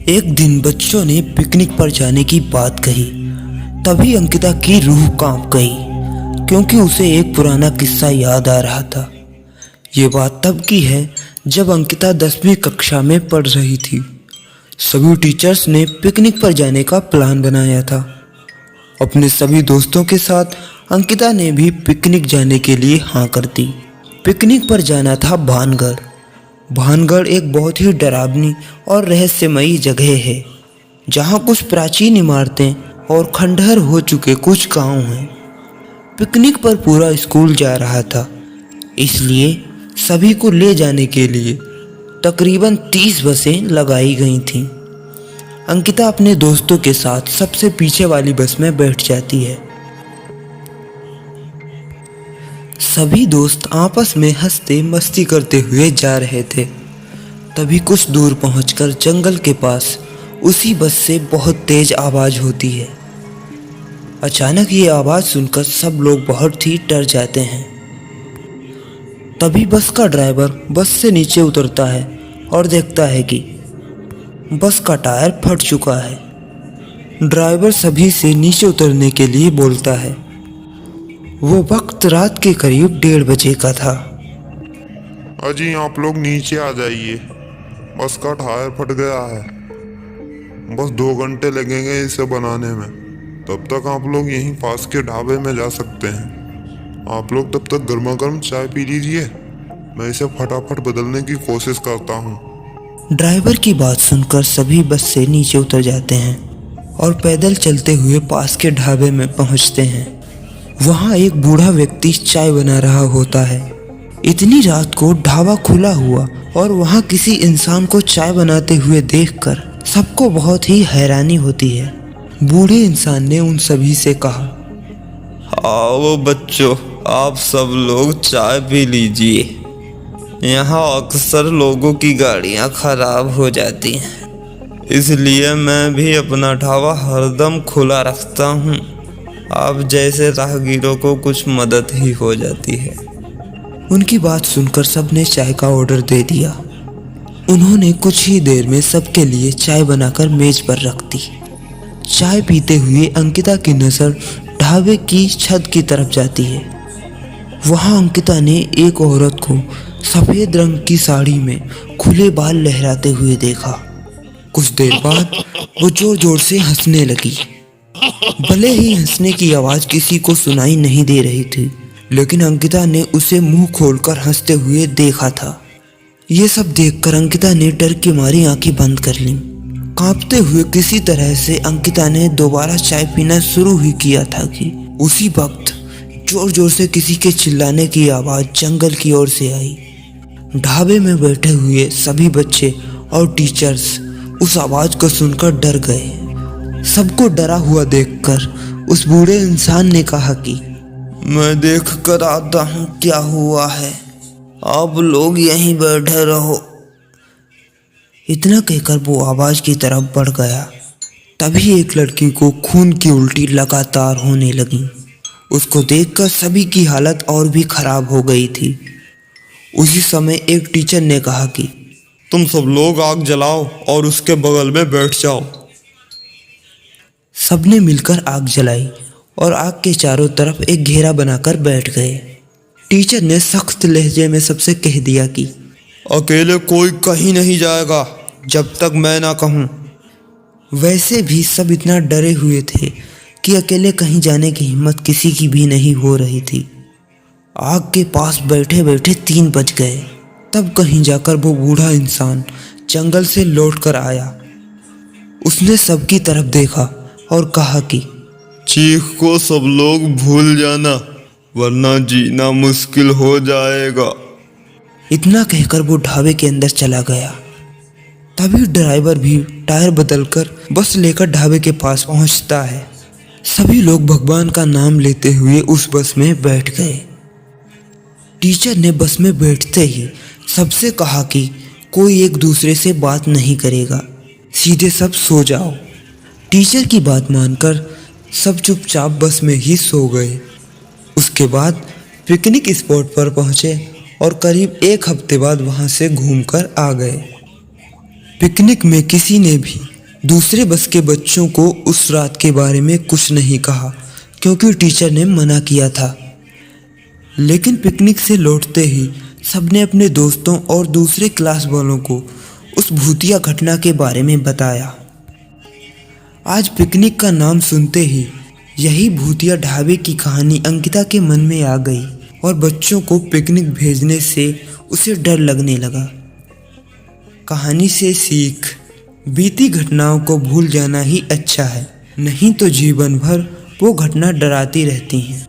एक दिन बच्चों ने पिकनिक पर जाने की बात कही। तभी अंकिता की रूह कांप गई, क्योंकि उसे एक पुराना किस्सा याद आ रहा था। ये बात तब की है जब अंकिता 10वीं कक्षा में पढ़ रही थी। सभी टीचर्स ने पिकनिक पर जाने का प्लान बनाया था। अपने सभी दोस्तों के साथ अंकिता ने भी पिकनिक जाने के लिए हाँ कर दी। पिकनिक पर जाना था भानगढ़। भानगढ़ एक बहुत ही डरावनी और रहस्यमयी जगह है, जहाँ कुछ प्राचीन इमारतें और खंडहर हो चुके कुछ गांव हैं। पिकनिक पर पूरा स्कूल जा रहा था, इसलिए सभी को ले जाने के लिए तकरीबन 30 बसें लगाई गई थीं। अंकिता अपने दोस्तों के साथ सबसे पीछे वाली बस में बैठ जाती है। सभी दोस्त आपस में हंसते मस्ती करते हुए जा रहे थे। तभी कुछ दूर पहुंचकर जंगल के पास उसी बस से बहुत तेज आवाज होती है। अचानक ये आवाज सुनकर सब लोग बहुत ही डर जाते हैं। तभी बस का ड्राइवर बस से नीचे उतरता है और देखता है कि बस का टायर फट चुका है। ड्राइवर सभी से नीचे उतरने के लिए बोलता है। वो वक्त रात के करीब 1:30 बजे का था। अजी आप लोग नीचे आ जाइए, बस का टायर फट गया है। बस 2 घंटे लगेंगे इसे बनाने में। तब तक आप लोग यहीं पास के ढाबे में जा सकते हैं। आप लोग तब तक गर्मा गर्म चाय पी लीजिए, मैं इसे फटाफट बदलने की कोशिश करता हूँ। ड्राइवर की बात सुनकर सभी बस से नीचे उतर जाते हैं और पैदल चलते हुए पास के ढाबे में पहुँचते हैं। वहाँ एक बूढ़ा व्यक्ति चाय बना रहा होता है। इतनी रात को ढाबा खुला हुआ और वहाँ किसी इंसान को चाय बनाते हुए देखकर सबको बहुत ही हैरानी होती है। बूढ़े इंसान ने उन सभी से कहा, आओ बच्चों, आप सब लोग चाय पी लीजिए। यहाँ अक्सर लोगों की गाड़ियाँ खराब हो जाती हैं, इसलिए मैं भी अपना ढाबा हरदम खुला रखता हूँ। आप जैसे राहगीरों को कुछ मदद ही हो जाती है। उनकी बात सुनकर सबने चाय का ऑर्डर दे दिया। उन्होंने कुछ ही देर में सबके लिए चाय बनाकर मेज पर रख दी। चाय पीते हुए अंकिता की नज़र ढाबे की छत की तरफ जाती है। वहाँ अंकिता ने एक औरत को सफ़ेद रंग की साड़ी में खुले बाल लहराते हुए देखा। कुछ देर बाद वो जोर जोर से हंसने लगी। भले ही हंसने की आवाज़ किसी को सुनाई नहीं दे रही थी, लेकिन अंकिता ने उसे मुंह खोलकर हंसते हुए देखा था। ये सब देखकर अंकिता ने डर की मारी आंखें बंद कर लीं। कांपते हुए किसी तरह से अंकिता ने दोबारा चाय पीना शुरू ही किया था कि उसी वक्त जोर जोर से किसी के चिल्लाने की आवाज़ जंगल की ओर से आई। ढाबे में बैठे हुए सभी बच्चे और टीचर्स उस आवाज़ को सुनकर डर गए। सबको डरा हुआ देखकर उस बूढ़े इंसान ने कहा कि मैं देख कर आता हूँ क्या हुआ है, आप लोग यहीं बैठे रहो। इतना कहकर वो आवाज़ की तरफ बढ़ गया। तभी एक लड़की को खून की उल्टी लगातार होने लगी। उसको देखकर सभी की हालत और भी खराब हो गई थी। उसी समय एक टीचर ने कहा कि तुम सब लोग आग जलाओ और उसके बगल में बैठ जाओ। सबने मिलकर आग जलाई और आग के चारों तरफ एक घेरा बनाकर बैठ गए। टीचर ने सख्त लहजे में सबसे कह दिया कि अकेले कोई कहीं नहीं जाएगा जब तक मैं ना कहूँ। वैसे भी सब इतना डरे हुए थे कि अकेले कहीं जाने की हिम्मत किसी की भी नहीं हो रही थी। आग के पास बैठे बैठे 3 बज गए। तब कहीं जाकर वो बूढ़ा इंसान जंगल से लौट कर आया। उसने सबकी तरफ देखा और कहा कि चीख को सब लोग भूल जाना, वरना जीना मुश्किल हो जाएगा। इतना कहकर वो ढाबे के अंदर चला गया। तभी ड्राइवर भी टायर बदलकर बस लेकर ढाबे के पास पहुंचता है। सभी लोग भगवान का नाम लेते हुए उस बस में बैठ गए। टीचर ने बस में बैठते ही सबसे कहा कि कोई एक दूसरे से बात नहीं करेगा, सीधे सब सो जाओ। टीचर की बात मानकर सब चुपचाप बस में ही सो गए। उसके बाद पिकनिक स्पॉट पर पहुंचे और करीब 1 हफ्ते बाद वहां से घूमकर आ गए। पिकनिक में किसी ने भी दूसरे बस के बच्चों को उस रात के बारे में कुछ नहीं कहा क्योंकि टीचर ने मना किया था। लेकिन पिकनिक से लौटते ही सबने अपने दोस्तों और दूसरे क्लास वालों को उस भूतिया घटना के बारे में बताया। आज पिकनिक का नाम सुनते ही यही भूतिया ढाबे की कहानी अंकिता के मन में आ गई और बच्चों को पिकनिक भेजने से उसे डर लगने लगा। कहानी से सीख, बीती घटनाओं को भूल जाना ही अच्छा है, नहीं तो जीवन भर वो घटना डराती रहती हैं।